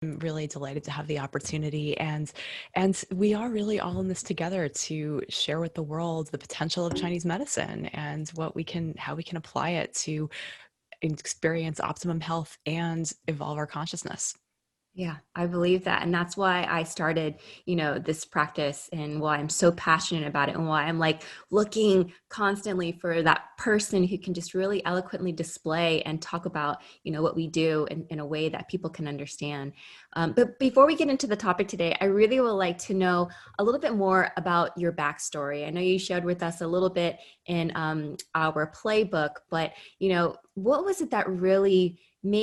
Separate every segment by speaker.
Speaker 1: I'm really delighted to have the opportunity, and we are really all in this together to share with the world the potential of Chinese medicine and how we can apply it to experience optimum health and evolve our consciousness.
Speaker 2: Yeah, I believe that. And that's why I started, this practice and why I'm so passionate about it and why I'm like looking constantly for that person who can just really eloquently display and talk about, what we do in a way that people can understand. But before we get into the topic today, I really would like to know a little bit more about your backstory. I know you shared with us a little bit in our playbook, but, what was it that really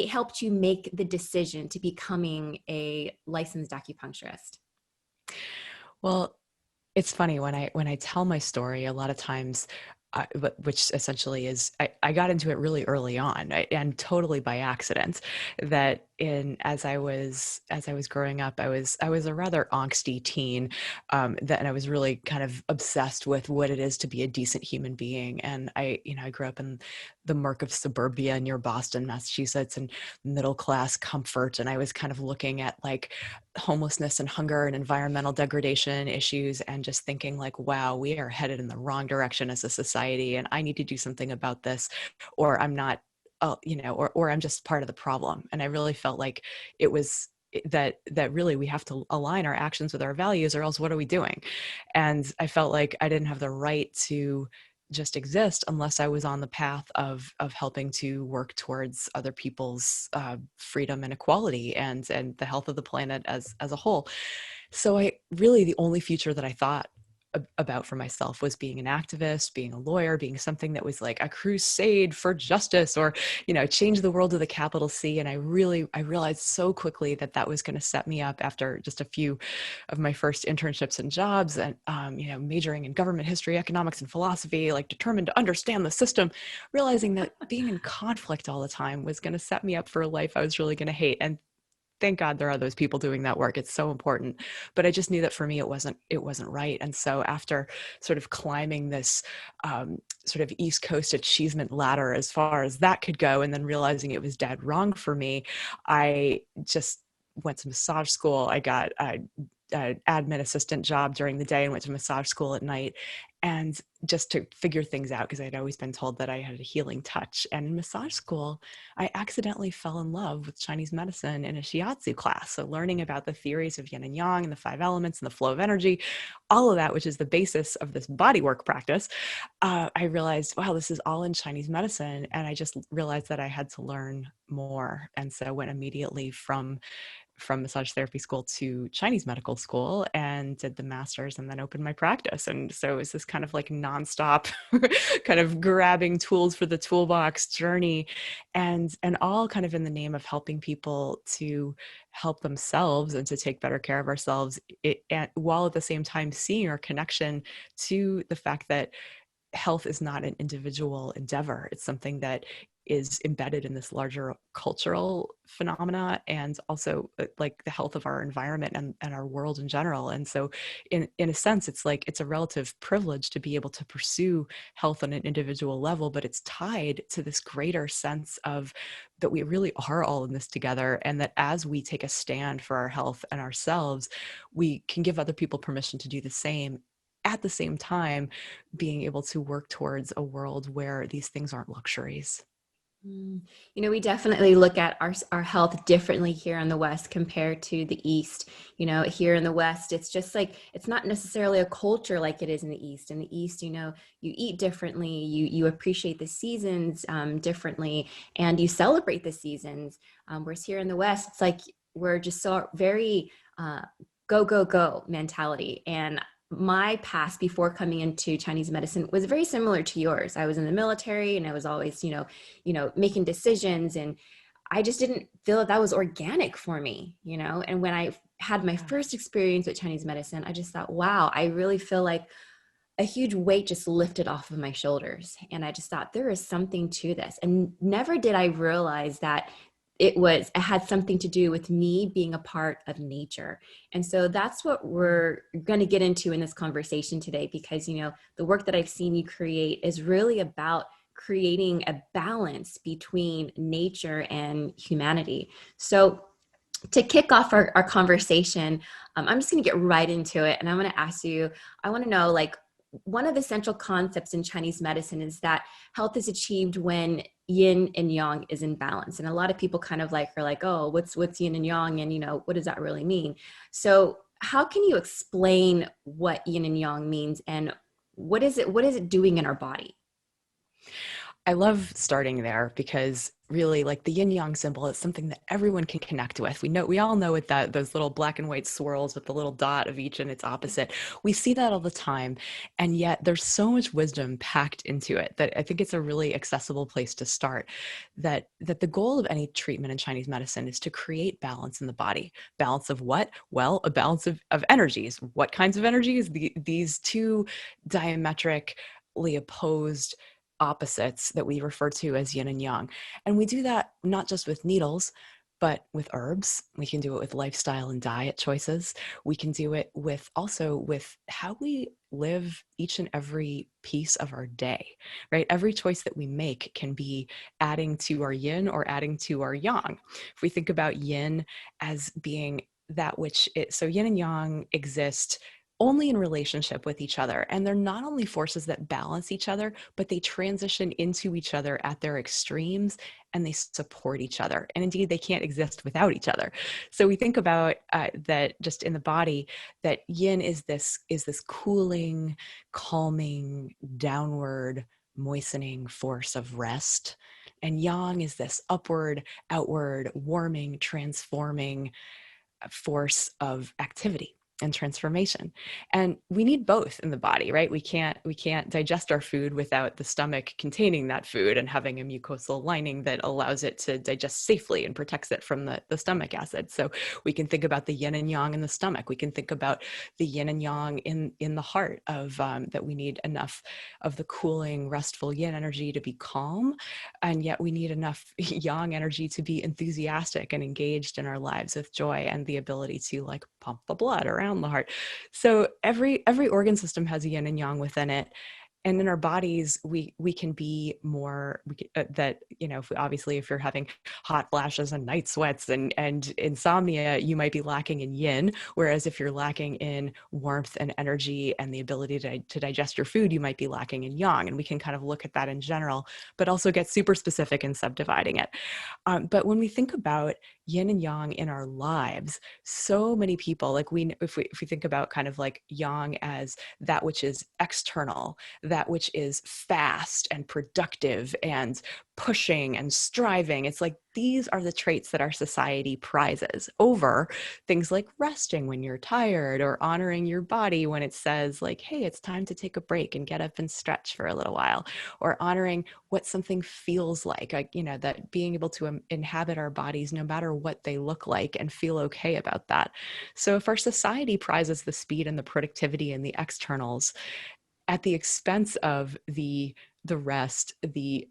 Speaker 2: helped you make the decision to becoming a licensed acupuncturist?
Speaker 1: Well, it's funny when I tell my story, a lot of times, which essentially is I got into it really early on, and totally by accident. That in as I was growing up, I was a rather angsty teen, and I was really kind of obsessed with what it is to be a decent human being. And I grew up in the murk of suburbia near Boston, Massachusetts, and middle class comfort, and I was kind of looking at like homelessness and hunger and environmental degradation issues and just thinking like, wow, we are headed in the wrong direction as a society and I need to do something about this, or I'm not, or I'm just part of the problem. And I really felt like it was that really we have to align our actions with our values, or else what are we doing? And I felt like I didn't have the right to just exist unless I was on the path of helping to work towards other people's freedom and equality and the health of the planet as a whole. So I really the only future that I thought about for myself was being an activist, being a lawyer, being something that was like a crusade for justice, or change the world with a capital C. And I realized so quickly that that was going to set me up after just a few of my first internships and jobs, and majoring in government history, economics, and philosophy, like determined to understand the system, realizing that being in conflict all the time was going to set me up for a life I was really going to hate. And thank God there are those people doing that work. It's so important. But I just knew that for me, it wasn't right. And so after sort of climbing this sort of East Coast achievement ladder as far as that could go, and then realizing it was dead wrong for me, I just went to massage school. I got an admin assistant job during the day and went to massage school at night, and just to figure things out, because I'd always been told that I had a healing touch. And in massage school, I accidentally fell in love with Chinese medicine in a shiatsu class. So learning about the theories of yin and yang and the five elements and the flow of energy, all of that, which is the basis of this bodywork practice, I realized, wow, this is all in Chinese medicine. And I just realized that I had to learn more. And so I went immediately from massage therapy school to Chinese medical school and did the master's, and then opened my practice. And so it was this kind of like nonstop kind of grabbing tools for the toolbox journey, and all kind of in the name of helping people to help themselves and to take better care of ourselves, while at the same time seeing our connection to the fact that health is not an individual endeavor. It's something that is embedded in this larger cultural phenomena, and also like the health of our environment and our world in general. And so in a sense, it's like it's a relative privilege to be able to pursue health on an individual level, but it's tied to this greater sense of that we really are all in this together, and that as we take a stand for our health and ourselves, we can give other people permission to do the same, at the same time being able to work towards a world where these things aren't luxuries.
Speaker 2: Mm. We definitely look at our health differently here in the West compared to the East. Here in the West, it's just like, it's not necessarily a culture like it is in the East. In the East, you eat differently, you appreciate the seasons differently, and you celebrate the seasons. Whereas here in the West, it's like we're just so very go, go, go mentality. And my past before coming into Chinese medicine was very similar to yours. I was in the military and I was always, making decisions, and I just didn't feel that was organic for me. And when I had my first experience with Chinese medicine, I just thought, wow, I really feel like a huge weight just lifted off of my shoulders. And I just thought there is something to this. And never did I realize that it had something to do with me being a part of nature. And so that's what we're going to get into in this conversation today, because, the work that I've seen you create is really about creating a balance between nature and humanity. So to kick off our conversation, I'm just going to get right into it. And I'm going to ask you, I want to know, like, one of the central concepts in Chinese medicine is that health is achieved when yin and yang is in balance. And a lot of people kind of like are like, oh, what's yin and yang? And, what does that really mean? So how can you explain what yin and yang means, and what is it doing in our body?
Speaker 1: I love starting there because really like the yin yang symbol is something that everyone can connect with. We all know what that those little black and white swirls with the little dot of each and its opposite. We see that all the time, and yet there's so much wisdom packed into it that I think it's a really accessible place to start. That the goal of any treatment in Chinese medicine is to create balance in the body. Balance of what? Well, a balance of energies. What kinds of energies? These two diametrically opposed opposites that we refer to as yin and yang. And we do that not just with needles, but with herbs. We can do it with lifestyle and diet choices. We can do it with also with how we live each and every piece of our day, right? Every choice that we make can be adding to our yin or adding to our yang. If we think about yin as being that which it, so yin and yang exist only in relationship with each other. And they're not only forces that balance each other, but they transition into each other at their extremes and they support each other. And indeed, they can't exist without each other. So we think about that just in the body, that yin is this cooling, calming, downward, moistening force of rest. And yang is this upward, outward, warming, transforming force of activity and transformation. And we need both in the body, right? We can't digest our food without the stomach containing that food and having a mucosal lining that allows it to digest safely and protects it from the stomach acid. So we can think about the yin and yang in the stomach. We can think about the yin and yang in the heart of that we need enough of the cooling, restful yin energy to be calm, and yet we need enough yang energy to be enthusiastic and engaged in our lives with joy and the ability to like pump the blood around the heart. So every organ system has a yin and yang within it. And in our bodies, we can be more that if obviously if you're having hot flashes and night sweats and insomnia, you might be lacking in yin. Whereas if you're lacking in warmth and energy and the ability to digest your food, you might be lacking in yang. And we can kind of look at that in general, but also get super specific in subdividing it. But when we think about yin and yang in our lives, so many people, like if we think about kind of like yang as that which is external, that which is fast and productive and pushing and striving, it's like these are the traits that our society prizes over things like resting when you're tired or honoring your body when it says like, hey, it's time to take a break and get up and stretch for a little while, or honoring what something feels like that being able to inhabit our bodies no matter what they look like and feel okay about that. So if our society prizes the speed and the productivity and the externals at the expense of the rest, the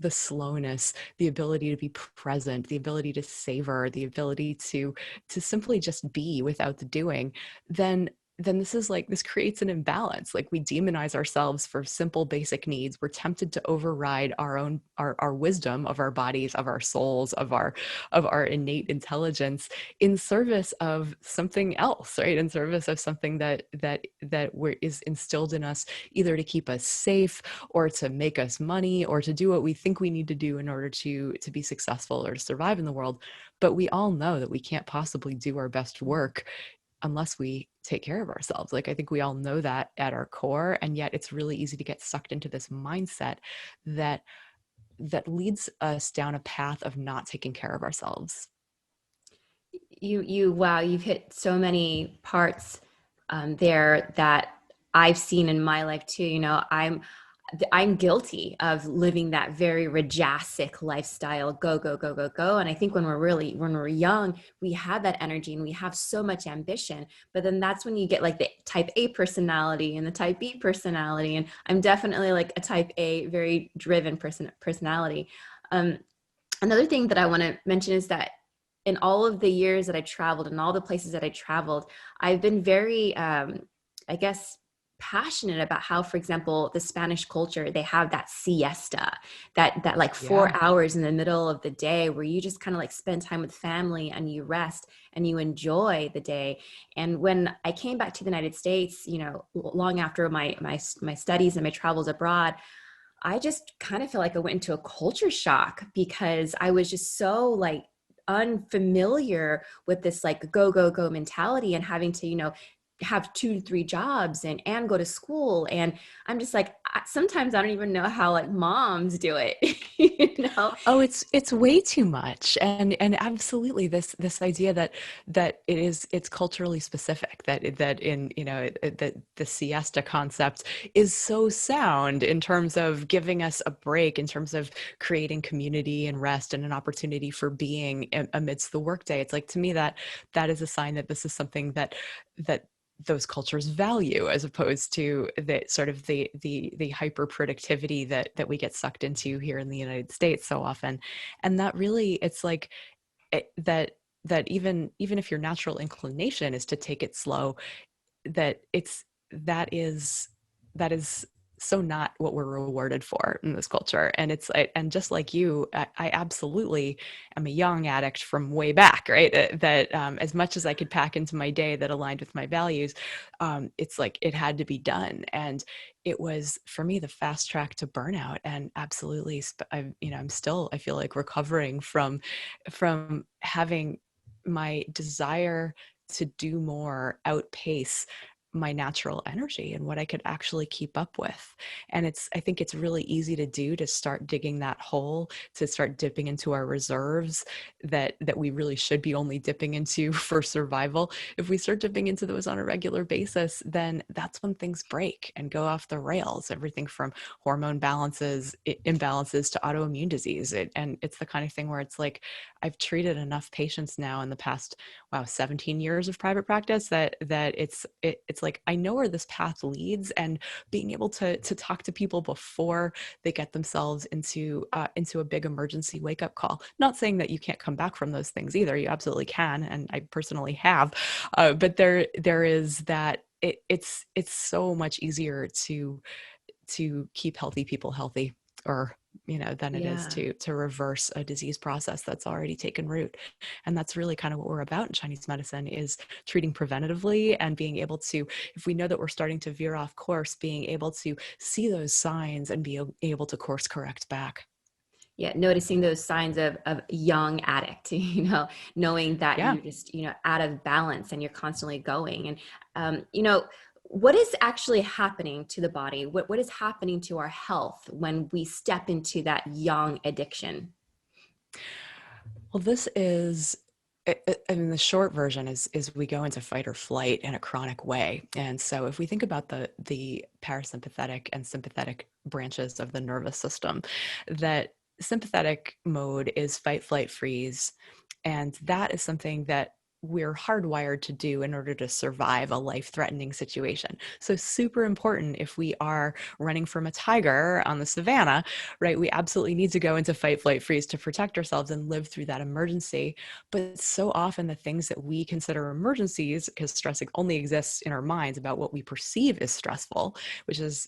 Speaker 1: slowness, the ability to be present, the ability to savor, the ability to simply just be without the doing, then this creates an imbalance. Like we demonize ourselves for simple basic needs. We're tempted to override our wisdom of our bodies, of our souls, of our innate intelligence in service of something else, right? In service of something is instilled in us either to keep us safe or to make us money or to do what we think we need to do in order to be successful or to survive in the world. But we all know that we can't possibly do our best work unless we take care of ourselves. Like I think we all know that at our core, and yet it's really easy to get sucked into this mindset that leads us down a path of not taking care of ourselves.
Speaker 2: Wow, you've hit so many parts there that I've seen in my life too. I'm guilty of living that very rajasic lifestyle, go go go go go. And I think when we're young, we have that energy and we have so much ambition. But then that's when you get like the type A personality and the type B personality. And I'm definitely like a type A, very driven personality. Um, Another thing that I want to mention is that in all of the years that I traveled and all the places that I traveled, I've been very, I guess, passionate about how, for example, the Spanish culture, they have that siesta, that like
Speaker 1: Yeah.
Speaker 2: 4 hours in the middle of the day where you just kind of like spend time with family and you rest and you enjoy the day. And when I came back to the United States, long after my studies and my travels abroad, I just kind of feel like I went into a culture shock because I was just so like unfamiliar with this like go go go mentality and having to have 2 to 3 jobs and go to school. And I'm just like, sometimes I don't even know how like moms do it. you know
Speaker 1: Oh, it's way too much. And absolutely this idea that it's culturally specific, that in, that the siesta concept is so sound in terms of giving us a break, in terms of creating community and rest and an opportunity for being amidst the workday. It's like, to me, that is a sign that this is something that those cultures value, as opposed to the sort of the hyper productivity that we get sucked into here in the United States so often. And that really, it's like that even if your natural inclination is to take it slow, that it's that is so not what we're rewarded for in this culture. And and just like you, I absolutely am a young addict from way back, right? That as much as I could pack into my day that aligned with my values, it's like it had to be done. And it was, for me, the fast track to burnout. And absolutely, I'm still, I feel like, recovering from having my desire to do more outpace my natural energy and what I could actually keep up with. And I think it's really easy to do, to start digging that hole, to start dipping into our reserves that we really should be only dipping into for survival. If we start dipping into those on a regular basis, then that's when things break and go off the rails. Everything from hormone imbalances to autoimmune disease. And it's the kind of thing where it's like, I've treated enough patients now in the past, wow, 17 years of private practice, that it's like, I know where this path leads. And being able to talk to people before they get themselves into a big emergency wake up call. Not saying that you can't come back from those things either. You absolutely can, and I personally have. But there is that it's so much easier to keep healthy people healthy, or than it is
Speaker 2: yeah.
Speaker 1: to reverse a disease process that's already taken root. And that's really kind of what we're about in Chinese medicine, is treating preventatively and being able to, if we know that we're starting to veer off course, being able to see those signs and be able to course correct back.
Speaker 2: Yeah, noticing those signs of young addict, knowing that
Speaker 1: Yeah.
Speaker 2: you're just, out of balance and you're constantly going. And, what is actually happening to the body? What is happening to our health when we step into that young addiction?
Speaker 1: Well, this is, I mean, the short version is we go into fight or flight in a chronic way. And so if we think about the parasympathetic and sympathetic branches of the nervous system, that sympathetic mode is fight, flight, freeze. And that is something that we're hardwired to do in order to survive a life-threatening situation. So super important if we are running from a tiger on the savannah, right? We absolutely need to go into fight, flight, freeze to protect ourselves and live through that emergency. But so often the things that we consider emergencies, because stress only exists in our minds about what we perceive as stressful, which is,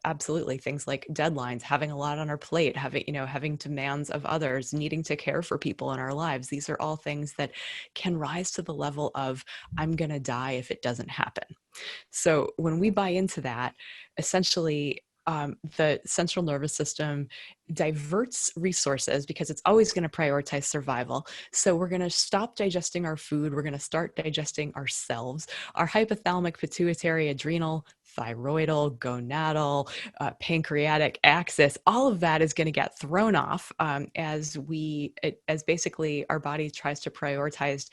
Speaker 1: absolutely things like deadlines, having a lot on our plate, having demands of others, needing to care for people in our lives. These are all things that can rise to the level of, I'm going to die if it doesn't happen. So when we buy into that, essentially, the central nervous system diverts resources because it's always going to prioritize survival. So we're going to stop digesting our food. We're going to start digesting ourselves. Our hypothalamic, pituitary, adrenal, thyroidal, gonadal, pancreatic axis, all of that is going to get thrown off as basically our body tries to prioritize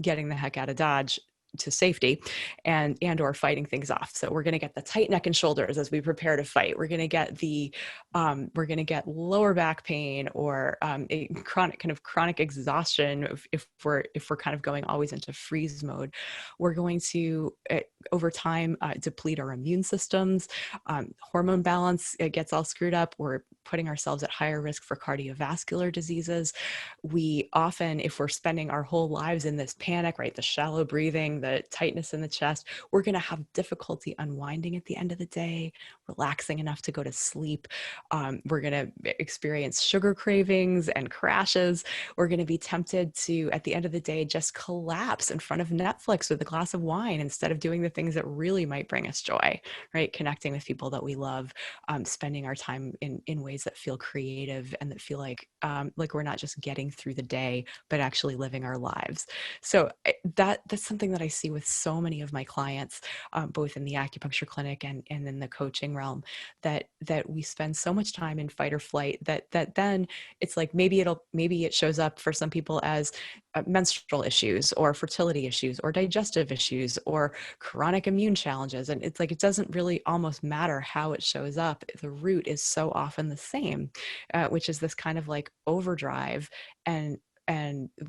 Speaker 1: getting the heck out of Dodge to safety, and or fighting things off. So we're going to get the tight neck and shoulders as we prepare to fight. We're going to get we're going to get lower back pain, or a chronic exhaustion if we're kind of going always into freeze mode. We're going to over time deplete our immune systems. Hormone balance, it gets all screwed up. We're putting ourselves at higher risk for cardiovascular diseases. We often, if we're spending our whole lives in this panic, right, the shallow breathing, the tightness in the chest. We're going to have difficulty unwinding at the end of the day, relaxing enough to go to sleep. We're going to experience sugar cravings and crashes. We're going to be tempted to, at the end of the day, just collapse in front of Netflix with a glass of wine instead of doing the things that really might bring us joy, right? Connecting with people that we love, spending our time in ways that feel creative and that feel like we're not just getting through the day, but actually living our lives. So that's something that I see with so many of my clients, both in the acupuncture clinic and in the coaching realm, that we spend so much time in fight or flight that then it's like maybe it shows up for some people as menstrual issues or fertility issues or digestive issues or chronic immune challenges. And it's like, it doesn't really almost matter how it shows up. The root is so often the same, which is this kind of like overdrive and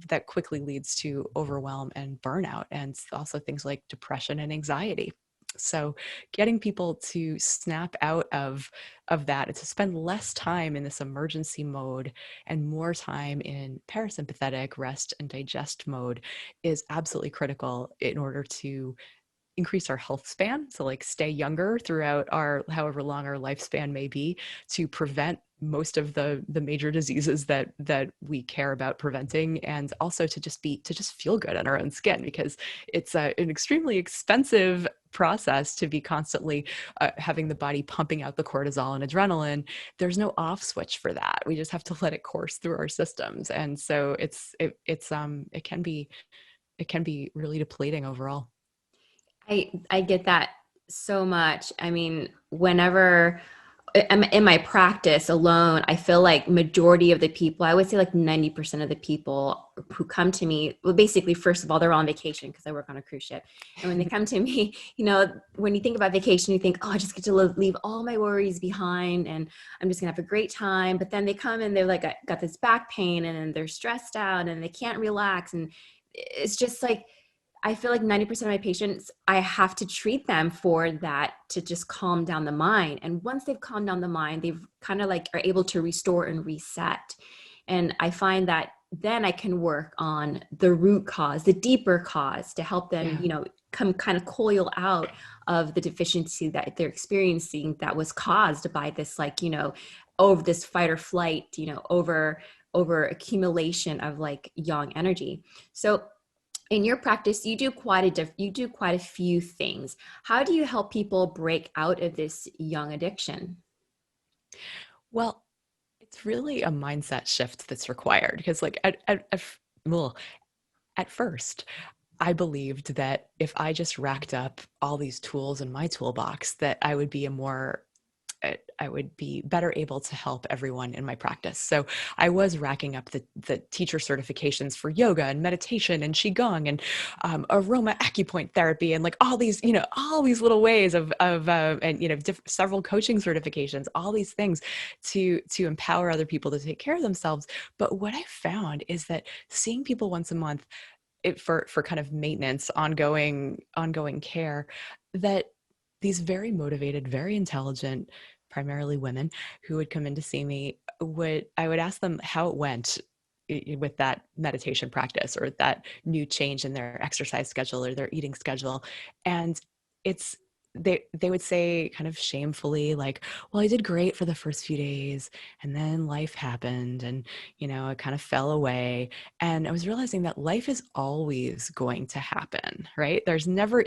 Speaker 1: that quickly leads to overwhelm and burnout, and also things like depression and anxiety. So getting people to snap out of that and to spend less time in this emergency mode and more time in parasympathetic rest and digest mode is absolutely critical in order to increase our health span, so like stay younger throughout our however long our lifespan may be, to prevent most of the major diseases that we care about preventing, and also to just feel good on our own skin, because it's an extremely expensive process to be constantly having the body pumping out the cortisol and adrenaline. There's no off switch for that. We just have to let it course through our systems, and so it can be really depleting overall.
Speaker 2: I get that so much. I mean, whenever I'm in my practice alone, I feel like majority of the people, I would say like 90% of the people who come to me, well, basically, first of all, they're on vacation because I work on a cruise ship. And when they come to me, when you think about vacation, you think, oh, I just get to leave all my worries behind and I'm just gonna have a great time. But then they come and they're like, I got this back pain and then they're stressed out and they can't relax. And it's just like, I feel like 90% of my patients, I have to treat them for that to just calm down the mind. And once they've calmed down the mind, they've kind of like are able to restore and reset. And I find that then I can work on the root cause, the deeper cause to help them,
Speaker 1: Yeah.
Speaker 2: come kind of coil out of the deficiency that they're experiencing that was caused by this, like, over this fight or flight, over accumulation of like yang energy. So in your practice, you do quite a few things. How do you help people break out of this young addiction?
Speaker 1: Well, it's really a mindset shift that's required, because like well, at first I believed that if I just racked up all these tools in my toolbox, that I would be better able to help everyone in my practice. So I was racking up the teacher certifications for yoga and meditation and qigong and aroma acupoint therapy and like all these little ways and several coaching certifications, all these things to empower other people to take care of themselves. But what I found is that seeing people once a month, for kind of maintenance, ongoing care, that these very motivated, very intelligent, primarily women who would come in to see me, I would ask them how it went with that meditation practice or that new change in their exercise schedule or their eating schedule. And it's they would say kind of shamefully, like, well, I did great for the first few days and then life happened and it kind of fell away. And I was realizing that life is always going to happen, right? There's never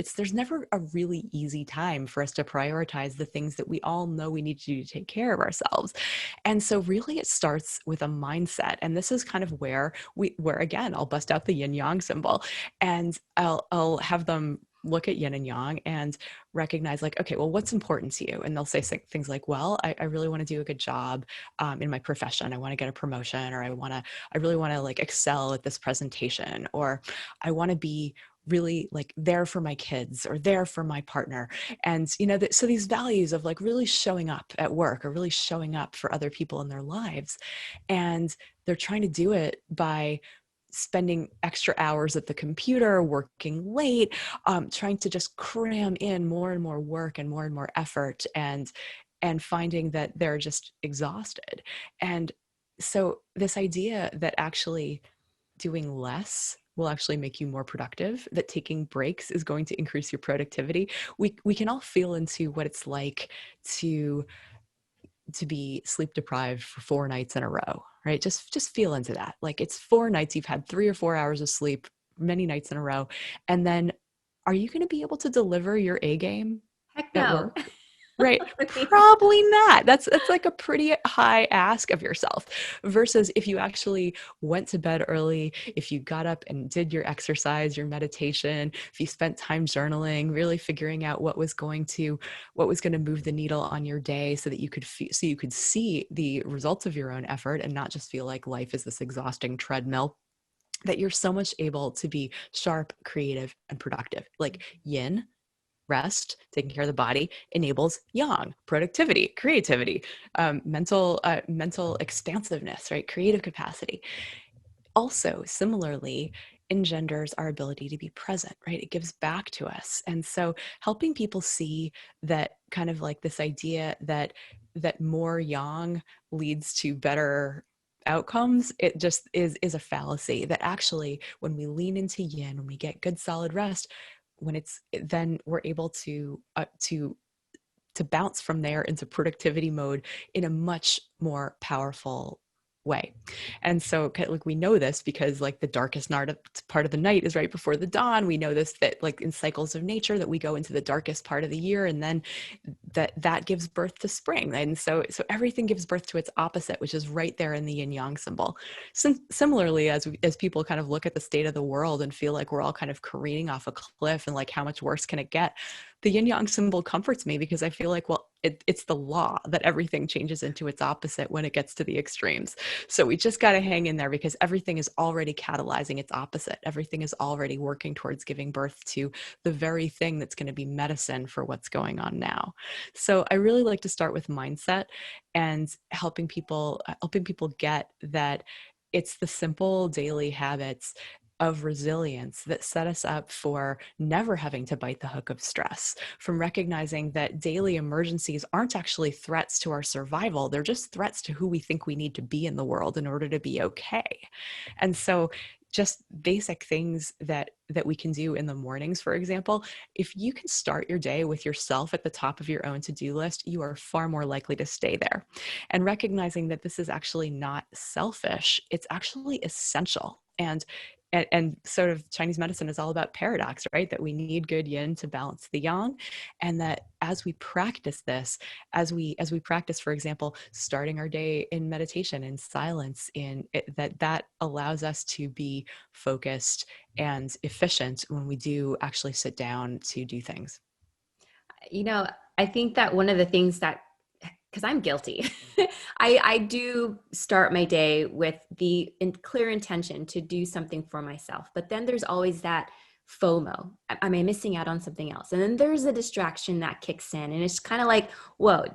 Speaker 1: a really easy time for us to prioritize the things that we all know we need to do to take care of ourselves. And so really it starts with a mindset. And this is kind of where again, I'll bust out the yin yang symbol and I'll have them look at yin and yang and recognize, like, okay, well, what's important to you? And they'll say things like, well, I really want to do a good job in my profession. I want to get a promotion, or I really want to like excel at this presentation, or I want to be really like there for my kids or there for my partner. And so these values of like really showing up at work or really showing up for other people in their lives, and they're trying to do it by spending extra hours at the computer, working late, trying to just cram in more and more work and more effort, and finding that they're just exhausted. And so this idea that actually doing less will actually make you more productive, that taking breaks is going to increase your productivity. We can all feel into what it's like to be sleep deprived for 4 nights in a row, right? Just feel into that. Like it's 4 nights, you've had 3 or 4 hours of sleep, many nights in a row. And then are you going to be able to deliver your A game
Speaker 2: Heck
Speaker 1: at
Speaker 2: no.
Speaker 1: work? Right.
Speaker 2: I mean,
Speaker 1: Probably not. That's like a pretty high ask of yourself versus if you actually went to bed early, if you got up and did your exercise, your meditation, if you spent time journaling, really figuring out what was going to move the needle on your day so that so you could see the results of your own effort and not just feel like life is this exhausting treadmill, that you're so much able to be sharp, creative, and productive. Like yin, rest, taking care of the body, enables yang, productivity, creativity, mental expansiveness, right? Creative capacity. Also, similarly, engenders our ability to be present, right? It gives back to us. And so helping people see that kind of like this idea that more yang leads to better outcomes, it just is a fallacy. That actually when we lean into yin, when we get good solid rest, when it's then we're able to bounce from there into productivity mode in a much more powerful way. And so like we know this because like the darkest part of the night is right before the dawn. We know this that like in cycles of nature that we go into the darkest part of the year, and then that gives birth to spring. And so everything gives birth to its opposite, which is right there in the yin yang symbol. Similarly, as people kind of look at the state of the world and feel like we're all kind of careening off a cliff and like how much worse can it get, the yin yang symbol comforts me because I feel like, well, it's the law that everything changes into its opposite when it gets to the extremes. So we just got to hang in there because everything is already catalyzing its opposite. Everything is already working towards giving birth to the very thing that's going to be medicine for what's going on now. So I really like to start with mindset and helping people get that it's the simple daily habits of resilience that set us up for never having to bite the hook of stress, from recognizing that daily emergencies aren't actually threats to our survival. They're just threats to who we think we need to be in the world in order to be okay. And so just basic things that we can do in the mornings, for example, if you can start your day with yourself at the top of your own to-do list, you are far more likely to stay there. And recognizing that this is actually not selfish, it's actually essential. And sort of Chinese medicine is all about paradox, right? That we need good yin to balance the yang, and that as we practice this, as we practice, for example, starting our day in meditation, in silence, that allows us to be focused and efficient when we do actually sit down to do things.
Speaker 2: you know, I think that one of the things that, because I'm guilty, I do start my day with the clear intention to do something for myself. But then there's always that FOMO. Am I missing out on something else? And then there's a distraction that kicks in. And it's kind of like, whoa,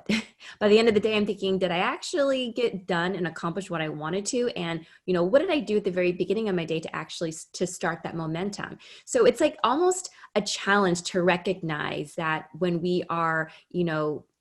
Speaker 2: by the end of the day, I'm thinking, did I actually get done and accomplish what I wanted to? And, what did I do at the very beginning of my day to actually to start that momentum? So it's like almost a challenge to recognize that when we are,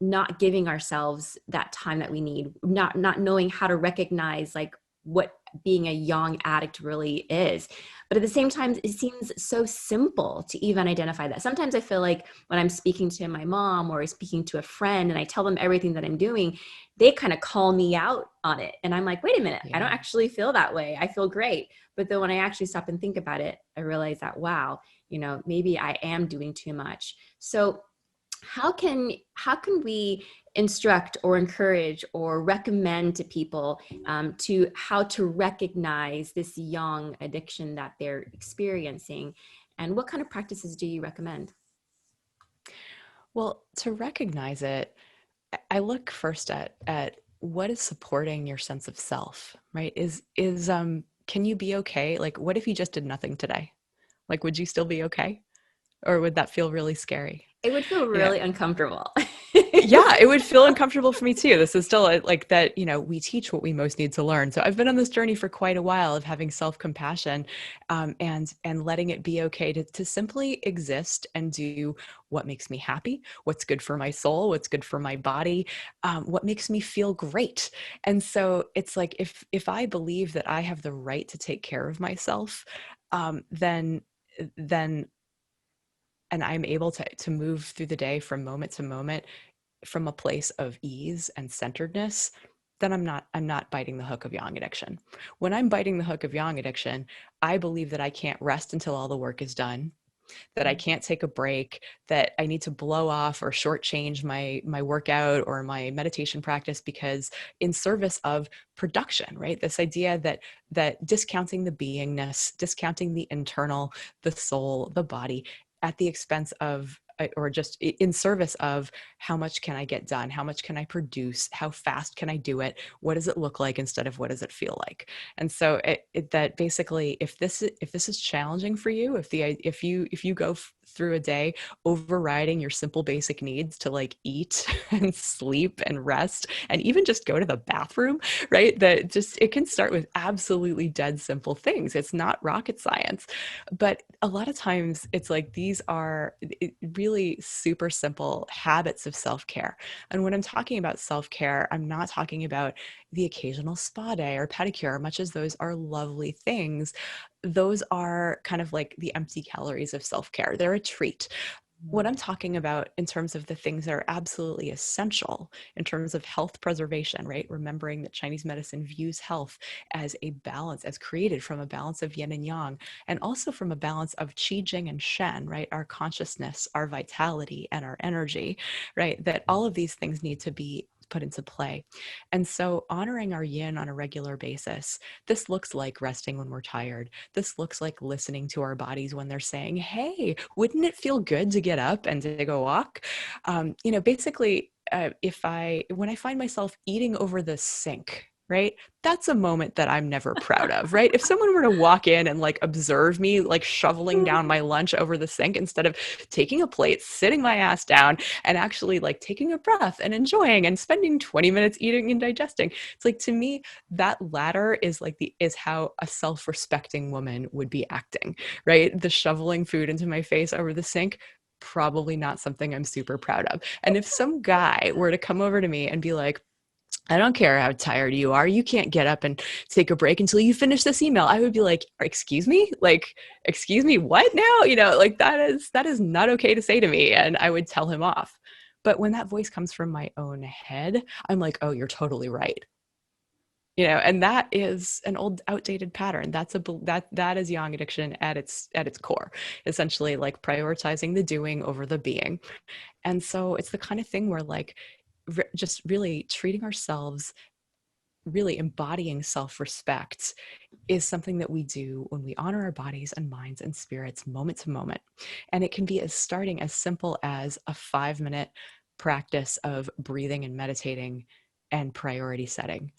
Speaker 2: not giving ourselves that time that we need, not knowing how to recognize like what being a yang addict really is. But at the same time, it seems so simple to even identify that. Sometimes I feel like when I'm speaking to my mom or speaking to a friend and I tell them everything that I'm doing, they kind of call me out on it. And I'm like, wait a minute, I don't
Speaker 1: Yeah.
Speaker 2: actually feel that way. I feel great. But then when I actually stop and think about it, I realize that, wow, maybe I am doing too much. So how can we instruct or encourage or recommend to people to how to recognize this yang addiction that they're experiencing, and what kind of practices do you recommend?
Speaker 1: Well, to recognize it, I look first at what is supporting your sense of self, right? Is can you be okay? Like what if you just did nothing today? Like would you still be okay? Or would that feel really scary?
Speaker 2: It would feel
Speaker 1: You know,
Speaker 2: really uncomfortable.
Speaker 1: yeah, it would feel uncomfortable for me too. This is still like that, we teach what we most need to learn. So I've been on this journey for quite a while of having self-compassion, and letting it be okay to simply exist and do what makes me happy, what's good for my soul, what's good for my body, what makes me feel great. And so it's like if I believe that I have the right to take care of myself, then then and I'm able to move through the day from moment to moment from a place of ease and centeredness, then I'm not biting the hook of yang addiction. When I'm biting the hook of yang addiction, I believe that I can't rest until all the work is done, that I can't take a break, that I need to blow off or shortchange my workout or my meditation practice because in service of production, right? This idea that discounting the beingness, discounting the internal, the soul, the body at the expense of or just in service of how much can I get done? How much can I produce? How fast can I do it? What does it look like instead of what does it feel like? And so that basically, if this is challenging for you, if you go through a day overriding your simple basic needs to like eat and sleep and rest and even just go to the bathroom, right? That just it can start with absolutely dead simple things. It's not rocket science, but a lot of times it's like these are really super simple habits of self-care. And when I'm talking about self-care, I'm not talking about the occasional spa day or pedicure, much as those are lovely things. Those are kind of like the empty calories of self-care. They're a treat. What I'm talking about in terms of the things that are absolutely essential in terms of health preservation, right? Remembering that Chinese medicine views health as a balance, as created from a balance of yin and yang, and also from a balance of qi, jing, and shen, right? Our consciousness, our vitality, and our energy, right? That all of these things need to be put into play. And so honoring our yin on a regular basis, this looks like resting when we're tired. This looks like listening to our bodies when they're saying, hey, wouldn't it feel good to get up and to go walk? Basically, when I find myself eating over the sink, right? That's a moment that I'm never proud of, right? If someone were to walk in and like observe me like shoveling down my lunch over the sink instead of taking a plate, sitting my ass down and actually like taking a breath and enjoying and spending 20 minutes eating and digesting. It's like to me that latter is how a self-respecting woman would be acting, right? The shoveling food into my face over the sink, probably not something I'm super proud of. And if some guy were to come over to me and be like, I don't care how tired you are. You can't get up and take a break until you finish this email. I would be like, excuse me? Like, excuse me, what now? Like that is not okay to say to me. And I would tell him off. But when that voice comes from my own head, I'm like, oh, you're totally right. And that is an old outdated pattern. That is yang addiction at its core, essentially like prioritizing the doing over the being. And so it's the kind of thing where like just really treating ourselves, really embodying self-respect is something that we do when we honor our bodies and minds and spirits moment to moment. And it can be starting as simple as a 5-minute practice of breathing and meditating and priority setting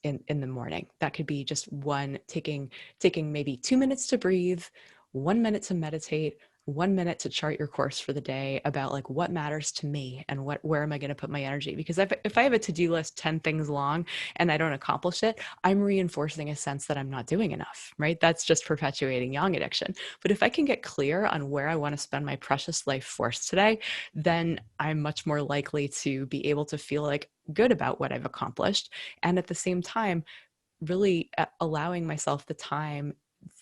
Speaker 1: in the morning. That could be just one taking maybe 2 minutes to breathe, 1 minute to meditate, 1 minute to chart your course for the day about like what matters to me and where am I going to put my energy. Because if I have a to-do list 10 things long and I don't accomplish it, I'm reinforcing a sense that I'm not doing enough, right? That's just perpetuating yang addiction. But if I can get clear on where I want to spend my precious life force today, then I'm much more likely to be able to feel like good about what I've accomplished, and at the same time really allowing myself the time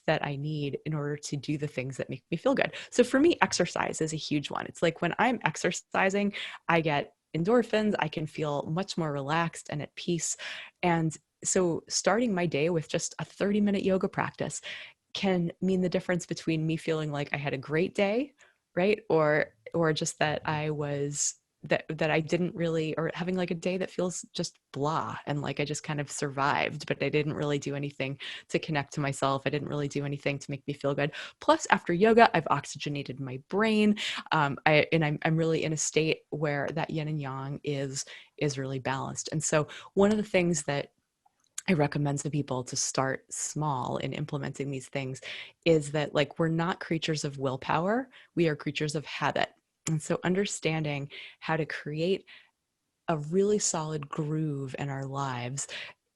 Speaker 1: that I need in order to do the things that make me feel good. So for me, exercise is a huge one. It's like when I'm exercising, I get endorphins, I can feel much more relaxed and at peace. And so starting my day with just a 30-minute yoga practice can mean the difference between me feeling like I had a great day, right? Or just that I didn't really, or having like a day that feels just blah and like I just kind of survived, but I didn't really do anything to connect to myself. I didn't really do anything to make me feel good. Plus, after yoga, I've oxygenated my brain, I'm really in a state where that yin and yang is really balanced. And so one of the things that I recommend to people to start small in implementing these things is that like we're not creatures of willpower, we are creatures of habit. And so understanding how to create a really solid groove in our lives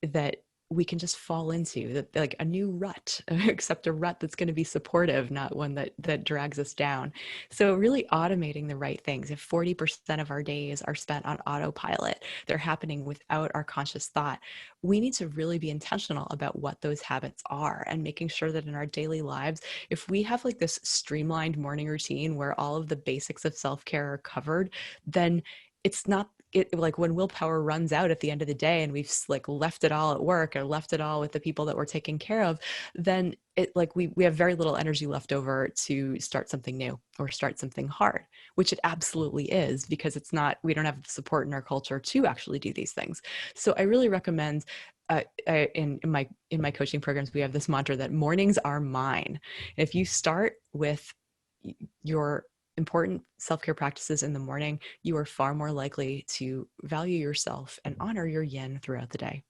Speaker 1: that we can just fall into that, like a new rut, except a rut that's going to be supportive, not one that drags us down. So really automating the right things. If 40% of our days are spent on autopilot, they're happening without our conscious thought, we need to really be intentional about what those habits are, and making sure that in our daily lives, if we have like this streamlined morning routine where all of the basics of self-care are covered, then it's not like when willpower runs out at the end of the day and we've like left it all at work or left it all with the people that we're taking care of, then it like we have very little energy left over to start something new or start something hard, which it absolutely is, because it's not, we don't have the support in our culture to actually do these things. So I really recommend, in my coaching programs, we have this mantra that mornings are mine. If you start with your important self-care practices in the morning, you are far more likely to value yourself and honor your yin throughout the day.